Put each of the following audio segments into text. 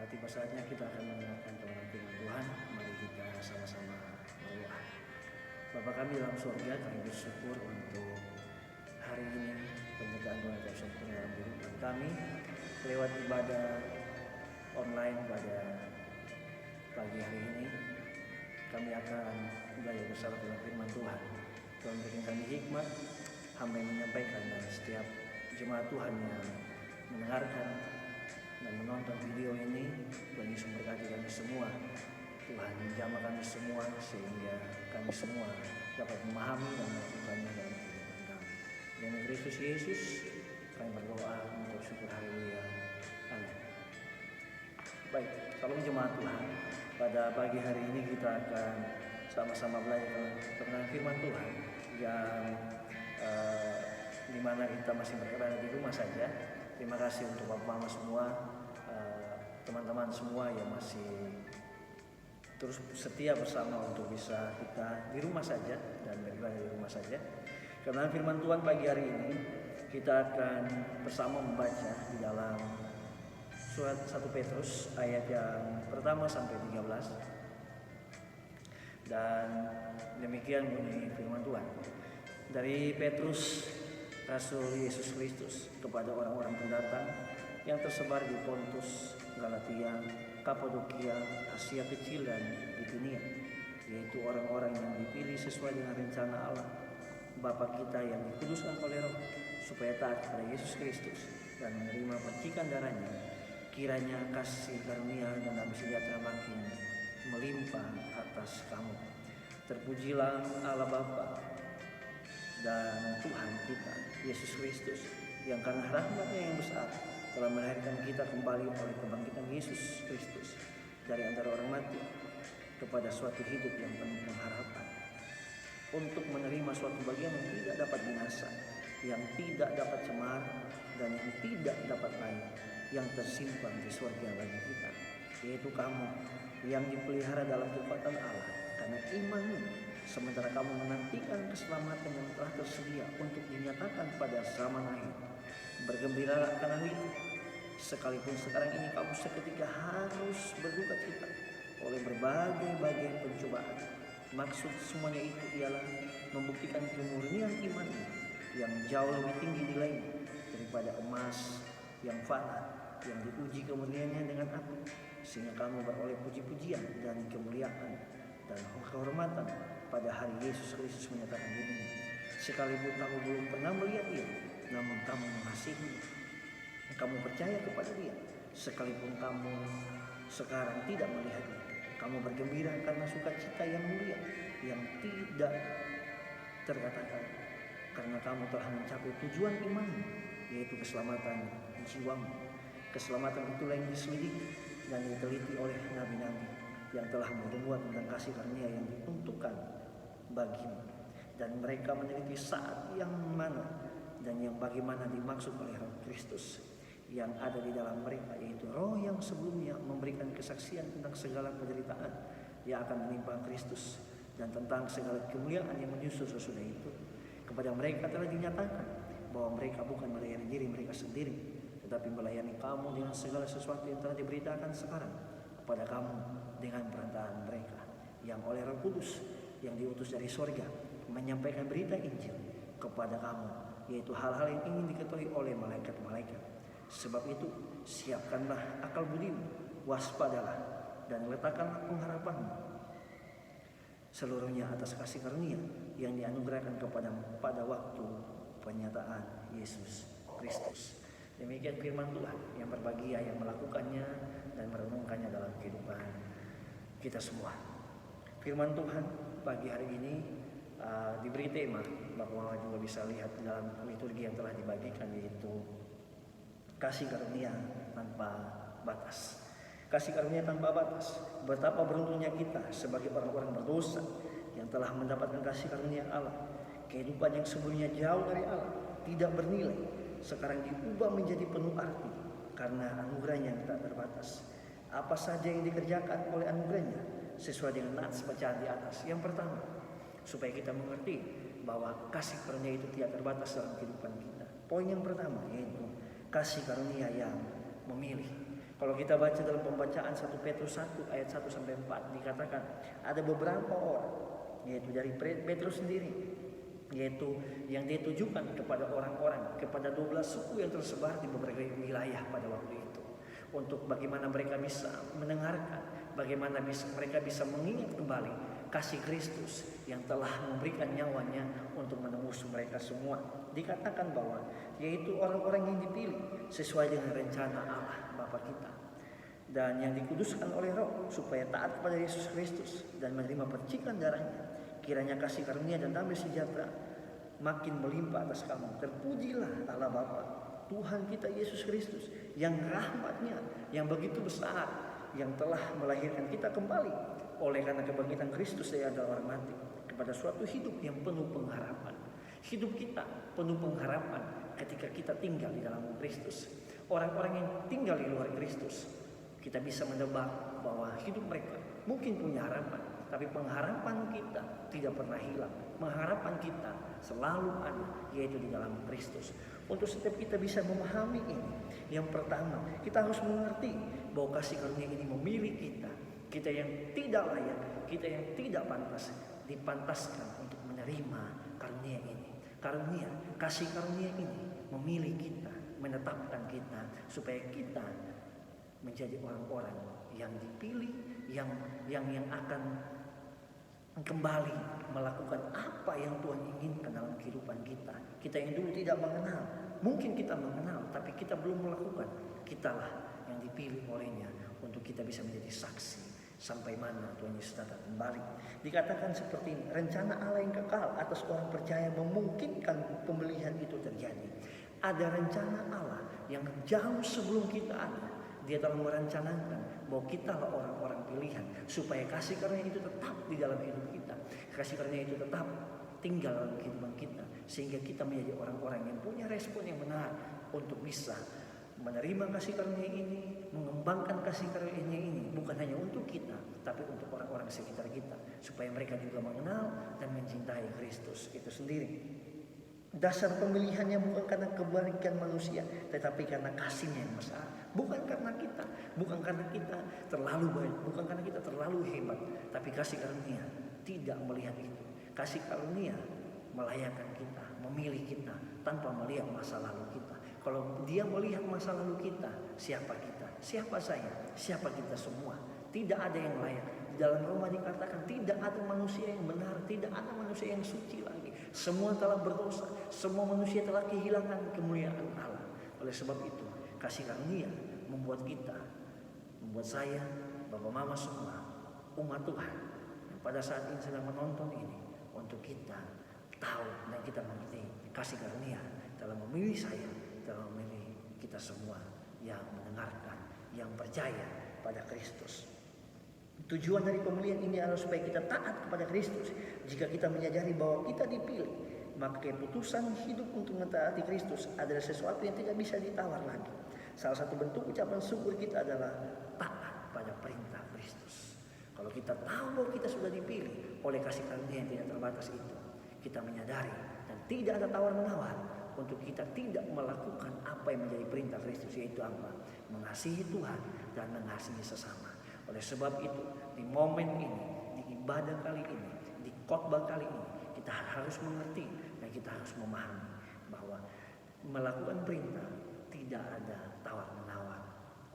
Tiba saatnya kita akan mendengarkan kebenaran firman Tuhan. Mari kita sama-sama berdoa. Bapa kami dalam surga, kami bersyukur untuk hari ini penyertaan Tuhan yang sempurna dalam kehidupan kami lewat ibadah online pada pagi hari ini. Kami akan belajar bersama dengan firman Tuhan. Tuhan berikan kami hikmat, hamba yang menyampaikan, dan setiap jemaat Tuhan yang mendengarkan dan menonton video ini. Tuhan Yesus memberkati kami semua. Tuhan menjamah kami semua sehingga kami semua dapat memahami dan melakukannya dalam kehidupan kami. Dengan Kristus Yesus kami berdoa untuk syukur haleluya. Amin. Baik, salam jemaat Tuhan. Pada pagi hari ini kita akan sama-sama belajar tentang firman Tuhan yang dimana kita masih berada di rumah saja. Terima kasih untuk Bapak Mama semua, teman-teman semua yang masih terus setia bersama untuk bisa kita di rumah saja dan beribadah di rumah saja. Karena firman Tuhan pagi hari ini kita akan bersama membaca di dalam surat 1 Petrus ayat yang pertama sampai 13. Dan demikian bunyi firman Tuhan. Dari Petrus, Rasul Yesus Kristus, kepada orang-orang pendatang yang tersebar di Pontus, Galatia, Kapadokia, Asia Kecil, dan Bitinia, yaitu orang-orang yang dipilih sesuai dengan rencana Allah Bapa kita yang dikuduskan oleh Roh, supaya taat kepada Yesus Kristus dan menerima percikan darahnya. Kiranya kasih karunia dan damai sejahtera makin melimpah atas kamu. Terpujilah Allah Bapa dan Tuhan kita Yesus Kristus, yang karena rahmat-Nya yang besar telah melahirkan kita kembali oleh kebangkitan Yesus Kristus dari antara orang mati kepada suatu hidup yang penuh pengharapan, untuk menerima suatu bagian yang tidak dapat binasa, yang tidak dapat cemar, dan yang tidak dapat lain, yang tersimpan di surga bagi kita, yaitu kamu yang dipelihara dalam kekuatan Allah karena imanmu, sementara kamu menantikan keselamatan yang telah tersedia untuk dinyatakan pada zaman akhir. Bergembiralah karena itu, sekalipun sekarang ini kamu seketika harus berduka cita oleh berbagai pencobaan. Maksud semuanya itu ialah membuktikan kemurnian imanmu yang jauh lebih tinggi nilainya daripada emas yang fana, yang diuji kemurniannya dengan api, sehingga kamu beroleh puji-pujian dan kemuliaan dan kehormatan pada hari Yesus Kristus menyatakan dirinya. Sekalipun kamu belum pernah melihat Dia, namun kamu mengasihi, kamu percaya kepada Dia. Sekalipun kamu sekarang tidak melihatnya, kamu bergembira karena sukacita yang mulia yang tidak terkatakan, karena kamu telah mencapai tujuan imanmu, yaitu keselamatan jiwamu. Keselamatan itulah yang diselidiki dan diteliti oleh nabi-nabi yang telah membuat tentang kasih karunia yang diuntukkan bagimu, dan mereka meneliti saat yang mana dan yang bagaimana dimaksud oleh Roh Kristus yang ada di dalam mereka, yaitu Roh yang sebelumnya memberikan kesaksian tentang segala penderitaan yang akan menimpa Kristus dan tentang segala kemuliaan yang menyusul sesudah itu. Kepada mereka telah dinyatakan bahwa mereka bukan melayani diri mereka sendiri, tetapi melayani kamu dengan segala sesuatu yang telah diberitakan sekarang kepada kamu dengan perantaraan mereka, yang oleh Roh Kudus yang diutus dari sorga menyampaikan berita Injil kepada kamu, yaitu hal-hal yang ingin diketahui oleh malaikat-malaikat. Sebab itu siapkanlah akal budimu, waspadalah, dan letakkanlah pengharapanmu seluruhnya atas kasih karunia yang dianugerahkan kepadamu pada waktu penyataan Yesus Kristus. Demikian firman Tuhan yang berbahagia yang melakukannya dan merenungkannya dalam kehidupan kita semua. Firman Tuhan pagi hari ini diberi tema, Bapak Mama juga bisa lihat dalam liturgi yang telah dibagikan, yaitu kasih karunia tanpa batas. Kasih karunia tanpa batas. Betapa beruntungnya kita sebagai orang-orang berdosa yang telah mendapatkan kasih karunia Allah. Kehidupan yang sebelumnya jauh dari Allah, tidak bernilai, sekarang diubah menjadi penuh arti karena anugerahnya yang tak terbatas. Apa saja yang dikerjakan oleh anugerahnya sesuai dengan nats bacaan di atas. Yang pertama, supaya kita mengerti bahwa kasih karunia itu tidak terbatas dalam kehidupan kita. Poin yang pertama yaitu kasih karunia yang memilih. Kalau kita baca dalam pembacaan 1 Petrus 1 ayat 1 sampai 4 dikatakan ada beberapa orang, yaitu dari Petrus sendiri, yaitu yang dia tujukan kepada orang-orang, kepada 12 suku yang tersebar di berbagai wilayah pada waktu itu, untuk bagaimana mereka bisa mendengarkan, bagaimana mereka bisa mengingat kembali kasih Kristus yang telah memberikan nyawanya untuk menembus mereka semua. Dikatakan bahwa yaitu orang-orang yang dipilih sesuai dengan rencana Allah Bapa kita, dan yang dikuduskan oleh Roh supaya taat kepada Yesus Kristus dan menerima percikan darahnya. Kiranya kasih karunia dan damai sejahtera makin melimpah atas kamu. Terpujilah Allah Bapa, Tuhan kita Yesus Kristus, yang rahmatnya yang begitu besar, yang telah melahirkan kita kembali oleh karena kebangkitan Kristus dari antara orang mati, kepada suatu hidup yang penuh pengharapan. Hidup kita penuh pengharapan ketika kita tinggal di dalam Kristus. Orang-orang yang tinggal di luar Kristus, kita bisa menebak bahwa hidup mereka mungkin punya harapan, tapi pengharapan kita tidak pernah hilang. Pengharapan kita selalu ada, yaitu di dalam Kristus. Untuk setiap kita bisa memahami ini, yang pertama kita harus mengerti bahwa kasih karunia ini memilih kita. Kita yang tidak layak, kita yang tidak pantas, dipantaskan untuk menerima karunia ini. Karunia, kasih karunia ini memilih kita, menetapkan kita supaya kita menjadi orang-orang yang dipilih, yang akan kembali melakukan apa yang Tuhan inginkan dalam kehidupan kita. Kita yang dulu tidak mengenal, mungkin kita mengenal tapi kita belum melakukan. Kitalah yang dipilih olehnya untuk kita bisa menjadi saksi sampai mana Tuhan Yesus datang kembali. Dikatakan seperti ini, rencana Allah yang kekal atas orang percaya memungkinkan pemilihan itu terjadi. Ada rencana Allah yang jauh sebelum kita ada. Dia telah merencanakan bahwa kita lah orang-orang pilihan supaya kasih karunia itu tetap di dalam hidup kita. Kasih karunia itu tetap tinggal dalam kehidupan kita, sehingga kita menjadi orang-orang yang punya respon yang benar untuk bisa menerima kasih karunia ini, mengembangkan kasih karunia ini, bukan hanya untuk kita, tapi untuk orang-orang sekitar kita, supaya mereka juga mengenal dan mencintai Kristus itu sendiri. Dasar pemilihannya bukan karena kebaikan manusia, tetapi karena kasihnya yang besar. Bukan karena kita terlalu baik, bukan karena kita terlalu hebat, tapi kasih karunia tidak melihat itu. Kasih karunia melayakkan kita, memilih kita tanpa melihat masa lalu kita. Kalau dia melihat masa lalu kita, siapa kita? Siapa saya? Siapa kita semua? Tidak ada yang layak. Di dalam Roma dikatakan tidak ada manusia yang benar, tidak ada manusia yang suci lagi. Semua telah berdosa, semua manusia telah kehilangan kemuliaan Allah. Oleh sebab itu, kasih karunia membuat saya, Bapak Mama semua, umat Tuhan yang pada saat ini sedang menonton ini, untuk kita tahu dan kita mengerti kasih karunia dalam memilih saya, dalam memilih kita semua yang mendengarkan, yang percaya pada Kristus. Tujuan dari pemilihan ini adalah supaya kita taat kepada Kristus. Jika kita menyadari bahwa kita dipilih, maka keputusan hidup untuk mentaati Kristus adalah sesuatu yang tidak bisa ditawar lagi. Salah satu bentuk ucapan syukur kita adalah taat pada perintah Kristus. Kalau kita tahu bahwa kita sudah dipilih oleh kasih karunia yang tidak terbatas itu, kita menyadari dan tidak ada tawar-menawar untuk kita tidak melakukan apa yang menjadi perintah Kristus, yaitu apa? Mengasihi Tuhan dan mengasihi sesama. Oleh sebab itu, di momen ini, di ibadah kali ini, di khotbah kali ini, kita harus mengerti dan kita harus memahami bahwa melakukan perintah tidak ada tawar-menawar.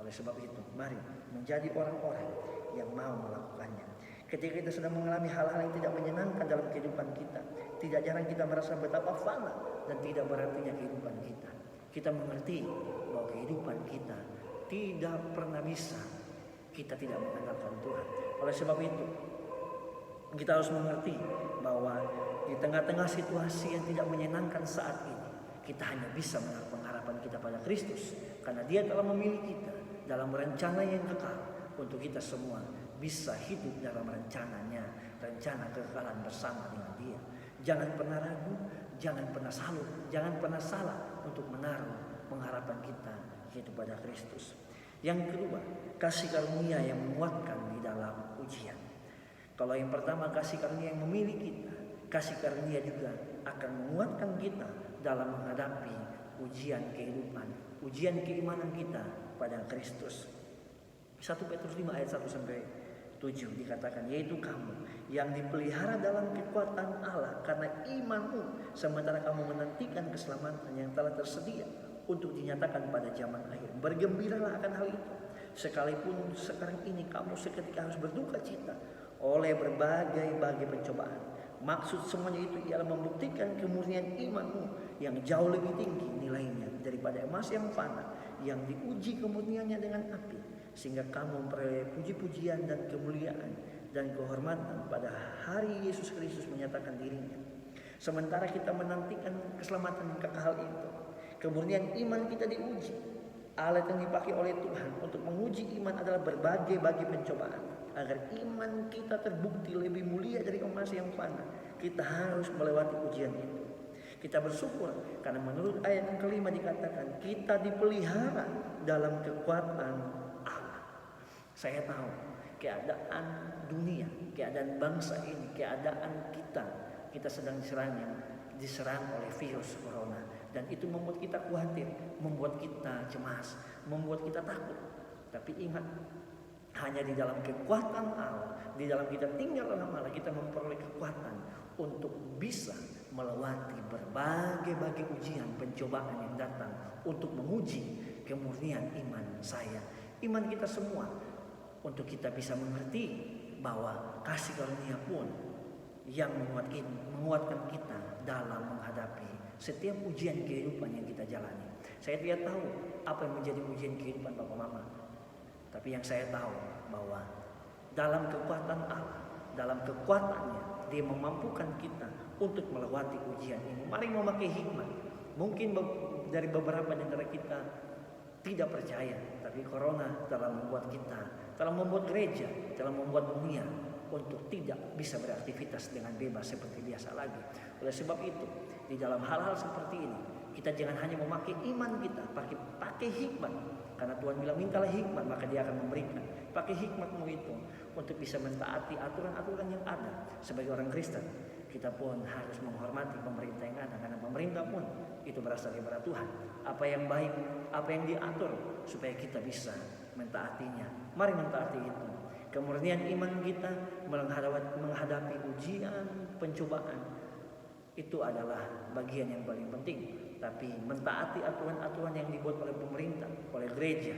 Oleh sebab itu, mari menjadi orang-orang yang mau melakukannya. Ketika kita sedang mengalami hal-hal yang tidak menyenangkan dalam kehidupan kita, tidak jarang kita merasa betapa fana dan tidak berartinya kehidupan kita. Kita mengerti bahwa kehidupan kita tidak pernah bisa kita tidak mengandalkan Tuhan. Oleh sebab itu, kita harus mengerti bahwa di tengah-tengah situasi yang tidak menyenangkan saat ini, kita hanya bisa menaruh pengharapan kita pada Kristus, karena Dia telah memilih kita dalam rencana yang kekal untuk kita semua bisa hidup dalam rencananya, rencana kekekalan bersama dengan Dia. Jangan pernah ragu, jangan pernah salah untuk menaruh pengharapan kita yaitu pada Kristus. Yang kedua, kasih karunia yang menguatkan di dalam ujian. Kalau yang pertama kasih karunia yang memilih kita, kasih karunia juga akan menguatkan kita dalam menghadapi ujian kehidupan, ujian keimanan kita pada Kristus. 1 Petrus 5 ayat 1 sampai 7 dikatakan, yaitu kamu yang dipelihara dalam kekuatan Allah karena imanmu, sementara kamu menantikan keselamatan yang telah tersedia untuk dinyatakan pada zaman akhir. Bergembiralah akan hal itu, sekalipun sekarang ini kamu seketika harus berduka cita oleh berbagai pencobaan. Maksud semuanya itu ialah membuktikan kemurnian imanmu yang jauh lebih tinggi nilainya daripada emas yang fana, yang diuji kemurniannya dengan api, sehingga kamu memperoleh puji-pujian dan kemuliaan dan kehormatan pada hari Yesus Kristus menyatakan dirinya. Sementara kita menantikan keselamatan kekal itu, kemurnian iman kita diuji. Alat yang dipakai oleh Tuhan untuk menguji iman adalah berbagai pencobaan. Agar iman kita terbukti lebih mulia dari emas yang fana, kita harus melewati ujian itu. Kita bersyukur karena menurut ayat yang kelima dikatakan kita dipelihara dalam kekuatan Allah. Saya tahu keadaan dunia, keadaan bangsa ini, keadaan kita sedang diserang oleh virus corona, dan itu membuat kita khawatir, membuat kita cemas, membuat kita takut. Tapi ingat, hanya di dalam kekuatan Allah, di dalam kita tinggal dalam Allah, kita memperoleh kekuatan untuk bisa melewati berbagai ujian, pencobaan yang datang untuk menguji kemurnian iman saya, iman kita semua, untuk kita bisa mengerti bahwa kasih karunia pun yang menguatkan kita dalam menghadapi setiap ujian kehidupan yang kita jalani. Saya tidak tahu apa yang menjadi ujian kehidupan Bapak Mama, tapi yang saya tahu bahwa dalam kekuatan Allah, dalam kekuatannya, Dia memampukan kita untuk melewati ujian ini. Mari memakai hikmat. Mungkin dari beberapa di antara kita tidak percaya, tapi corona telah membuat kita, telah membuat gereja, telah membuat dunia untuk tidak bisa beraktivitas dengan bebas seperti biasa lagi. Oleh sebab itu, di dalam hal-hal seperti ini, kita jangan hanya memakai iman kita, pakai hikmat. Karena Tuhan bilang mintalah hikmat, maka Dia akan memberikan. Pakai hikmatmu itu untuk bisa mentaati aturan-aturan yang ada. Sebagai orang Kristen, kita pun harus menghormati pemerintah yang ada, karena pemerintah pun itu berasal dari Tuhan. Apa yang baik, apa yang diatur supaya kita bisa mentaatinya. Mari mentaati itu. Kemurnian iman kita menghadapi ujian, pencobaan, itu adalah bagian yang paling penting. Tapi mentaati aturan-aturan yang dibuat oleh pemerintah, oleh gereja,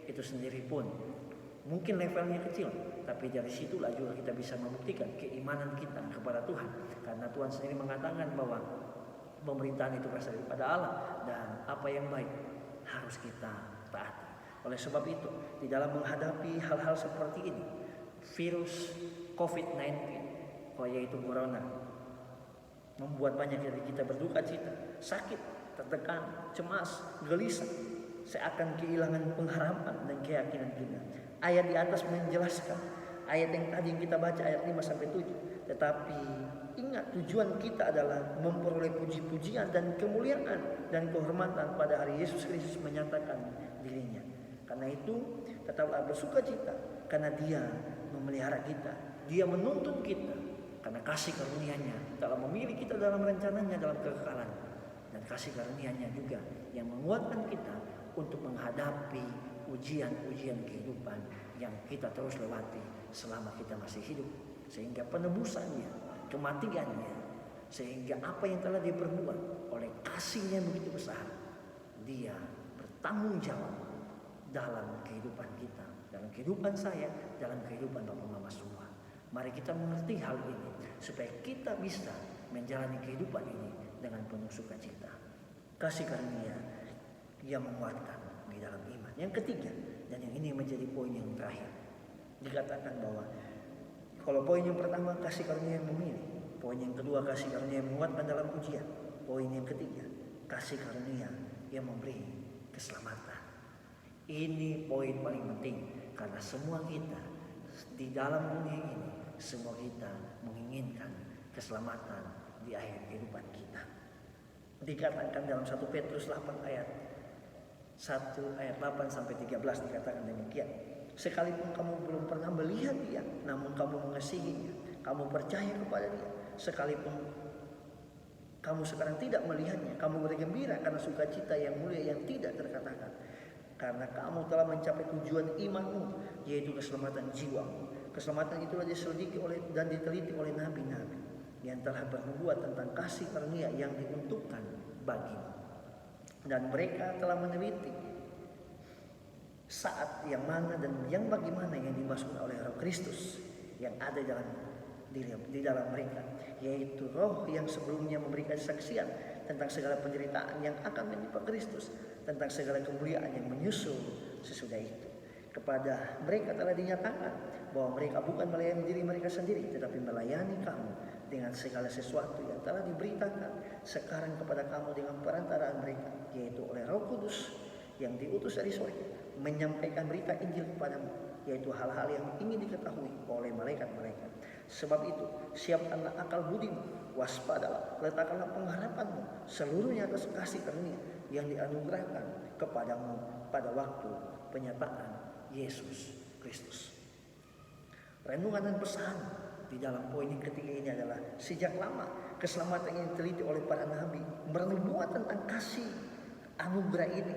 itu sendiri pun mungkin levelnya kecil, tapi dari situlah juga kita bisa membuktikan keimanan kita kepada Tuhan. Karena Tuhan sendiri mengatakan bahwa pemerintahan itu berasal daripada Allah, dan apa yang baik harus kita taati. Oleh sebab itu, di dalam menghadapi hal-hal seperti ini, virus COVID-19, yaitu corona, membuat banyak dari kita berduka cita, sakit, tertekan, cemas, gelisah, seakan kehilangan pengharapan dan keyakinan kita. Ayat di atas menjelaskan, ayat yang tadi kita baca ayat 5 sampai 7. Tetapi ingat, tujuan kita adalah memperoleh puji-pujian dan kemuliaan dan kehormatan pada hari Yesus Kristus menyatakan dirinya. Karena itu tetaplah bersukacita, karena Dia memelihara kita, Dia menuntun kita, karena kasih karunia-Nya telah memilih kita dalam rencananya dalam kekekalan, dan kasih karunia-Nya juga yang menguatkan kita untuk menghadapi ujian-ujian kehidupan yang kita terus lewati selama kita masih hidup, sehingga penebusannya, kematiannya, sehingga apa yang telah diperbuat oleh kasih-Nya begitu besar, Dia bertanggung jawab dalam kehidupan kita, dalam kehidupan saya, dalam kehidupan Bapak Mama semua. Mari kita mengerti hal ini supaya kita bisa menjalani kehidupan ini dengan penuh sukacita. Kasih karunia yang menguatkan di dalam iman. Yang ketiga, dan yang ini menjadi poin yang terakhir, dikatakan bahwa kalau poin yang pertama kasih karunia yang memilih, poin yang kedua kasih karunia yang menguatkan dalam ujian, poin yang ketiga kasih karunia yang memberi keselamatan. Ini poin paling penting, karena semua kita di dalam dunia ini, semua kita menginginkan keselamatan di akhir kehidupan kita. Dikatakan dalam 1 Petrus 8 ayat 8 sampai 13 dikatakan demikian. Sekalipun kamu belum pernah melihat Dia, namun kamu mengasihinya, kamu percaya kepada Dia. Sekalipun kamu sekarang tidak melihatnya, kamu bergembira karena sukacita yang mulia yang tidak terkatakan. karena kamu telah mencapai tujuan imanmu, yaitu keselamatan jiwamu. Keselamatan itulah diselidiki dan diteliti oleh nabi-nabi yang telah bernubuat tentang kasih karunia yang diuntukkan bagimu. Dan mereka telah meneliti saat yang mana dan yang bagaimana yang dimaksud oleh Roh Kristus yang ada di dalam mereka, yaitu Roh yang sebelumnya memberikan saksian tentang segala penderitaan yang akan menimpa Kristus, tentang segala kemuliaan yang menyusul sesudah itu. Kepada mereka telah dinyatakan bahwa mereka bukan melayani diri mereka sendiri, tetapi melayani kamu dengan segala sesuatu yang telah diberitakan sekarang kepada kamu dengan perantaraan mereka, yaitu oleh Roh Kudus yang diutus dari sorga, menyampaikan berita Injil kepadamu, yaitu hal-hal yang ingin diketahui oleh malaikat-malaikat. Sebab itu, siapkanlah akal budimu, waspadalah, letakkanlah pengharapanmu seluruhnya atas kasih karunia yang dianugerahkan kepadamu pada waktu penyataan Yesus Kristus. Renungan dan pesan di dalam poin yang ketiga ini adalah sejak lama keselamatan yang diteliti oleh para nabi bernubuat tentang kasih anugerah ini.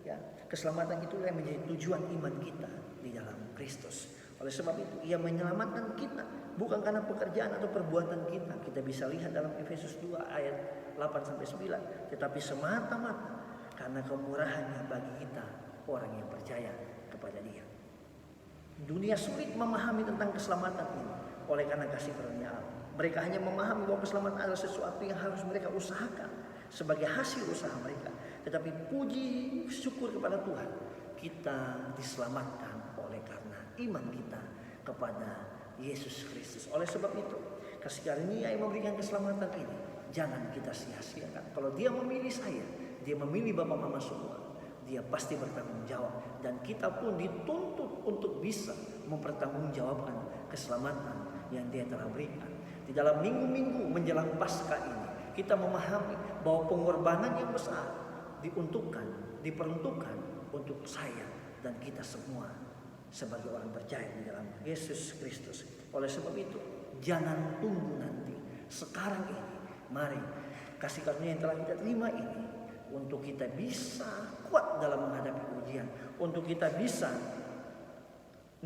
Ya, keselamatan itulah yang menjadi tujuan iman kita di dalam Kristus. Oleh sebab itu, Ia menyelamatkan kita bukan karena pekerjaan atau perbuatan kita. Kita bisa lihat dalam Efesus 2 ayat 8-9, tetapi semata-mata karena kemurahannya bagi kita orang yang percaya kepada Dia. Dunia sulit memahami tentang keselamatan ini oleh karena kasih karunia Allah. Mereka hanya memahami bahwa keselamatan adalah sesuatu yang harus mereka usahakan sebagai hasil usaha mereka. Tetapi puji syukur kepada Tuhan, kita diselamatkan oleh karena iman kita kepada Yesus Kristus. Oleh sebab itu, kasih karunia yang memberikan keselamatan ini jangan kita sia-siakan. Kalau Dia memilih saya, Dia memilih Bapak Mama semua, Dia pasti bertanggung jawab. Dan kita pun dituntut untuk bisa mempertanggungjawabkan keselamatan yang Dia telah berikan. Di dalam minggu-minggu menjelang Paskah ini, kita memahami bahwa pengorbanan yang besar diperuntukkan untuk saya dan kita semua sebagai orang percaya di dalam Yesus Kristus. Oleh sebab itu, jangan tunggu nanti. Sekarang ini, mari kasih karunia yang telah kita terima ini untuk kita bisa kuat dalam menghadapi ujian, untuk kita bisa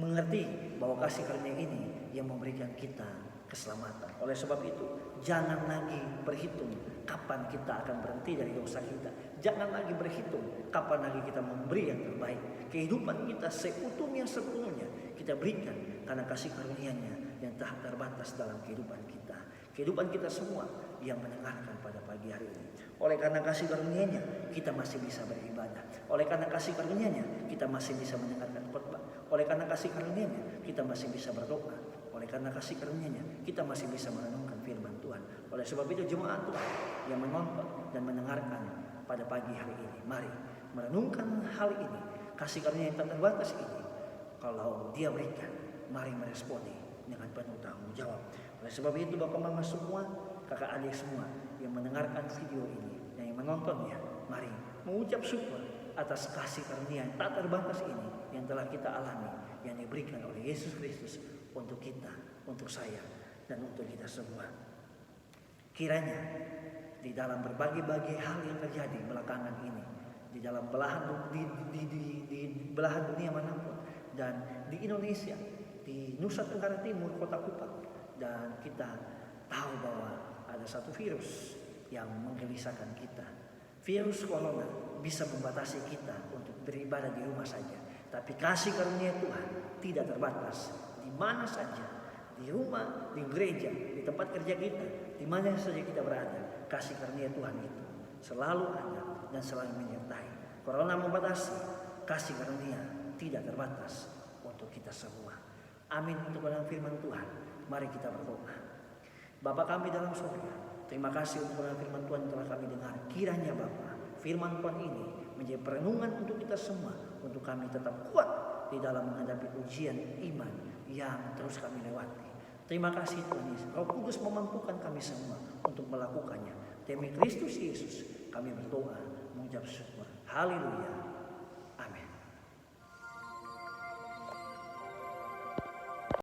mengerti bahwa kasih karunia ini yang memberikan kita keselamatan. Oleh sebab itu, jangan lagi berhitung kapan kita akan berhenti dari dosa kita. Jangan lagi berhitung kapan lagi kita memberi yang terbaik. Kehidupan kita seutuhnya sepenuhnya kita berikan karena kasih karunia-Nya yang tak terbatas dalam kehidupan kita. Kehidupan kita semua yang mendengarkan pada pagi hari ini. Oleh karena kasih karunia-Nya kita masih bisa beribadah. Oleh karena kasih karunia-Nya kita masih bisa mendengarkan khotbah. Oleh karena kasih karunia-Nya kita masih bisa berdoa. Oleh karena kasih karunia-Nya kita masih bisa merenungkan firman Tuhan. Oleh sebab itu, jemaat Tuhan yang menonton dan mendengarkan pada pagi hari ini, mari merenungkan hal ini, kasih karunia yang tak terbatas ini. Kalau Dia berikan, mari meresponi dengan penuh tanggung jawab. Oleh sebab itu, Bapak Mama semua, kakak adik semua yang mendengarkan video ini dan yang menontonnya, mari mengucap syukur atas kasih karunia yang tak terbatas ini yang telah kita alami, yang diberikan oleh Yesus Kristus untuk kita, untuk saya, dan untuk kita semua. Kiranya di dalam berbagai-bagai hal yang terjadi belakangan ini, di dalam belahan dunia manapun, dan di Indonesia, di Nusa Tenggara Timur, Kota Kupang, dan kita tahu bahwa ada satu virus yang menggelisahkan kita. Virus corona bisa membatasi kita untuk beribadah di rumah saja, tapi kasih karunia Tuhan tidak terbatas. Di mana saja, di rumah, di gereja, di tempat kerja kita, di mana saja kita berada, kasih karunia Tuhan itu selalu ada dan selalu menyertai. Corona membatasi, kasih karunia tidak terbatas untuk kita semua. Amin. Untuk dalam firman Tuhan, mari kita berdoa. Bapa kami dalam surga, terima kasih untuk dalam firman Tuhan yang telah kami dengar. Kiranya Bapa, firman Tuhan ini menjadi perenungan untuk kita semua, untuk kami tetap kuat di dalam menghadapi ujian iman yang terus kami lewati. Terima kasih Tuhan Yesus. Roh Kudus memampukan kami semua untuk melakukannya. Demi Kristus Yesus kami berdoa, mengucap syukur. Haleluya.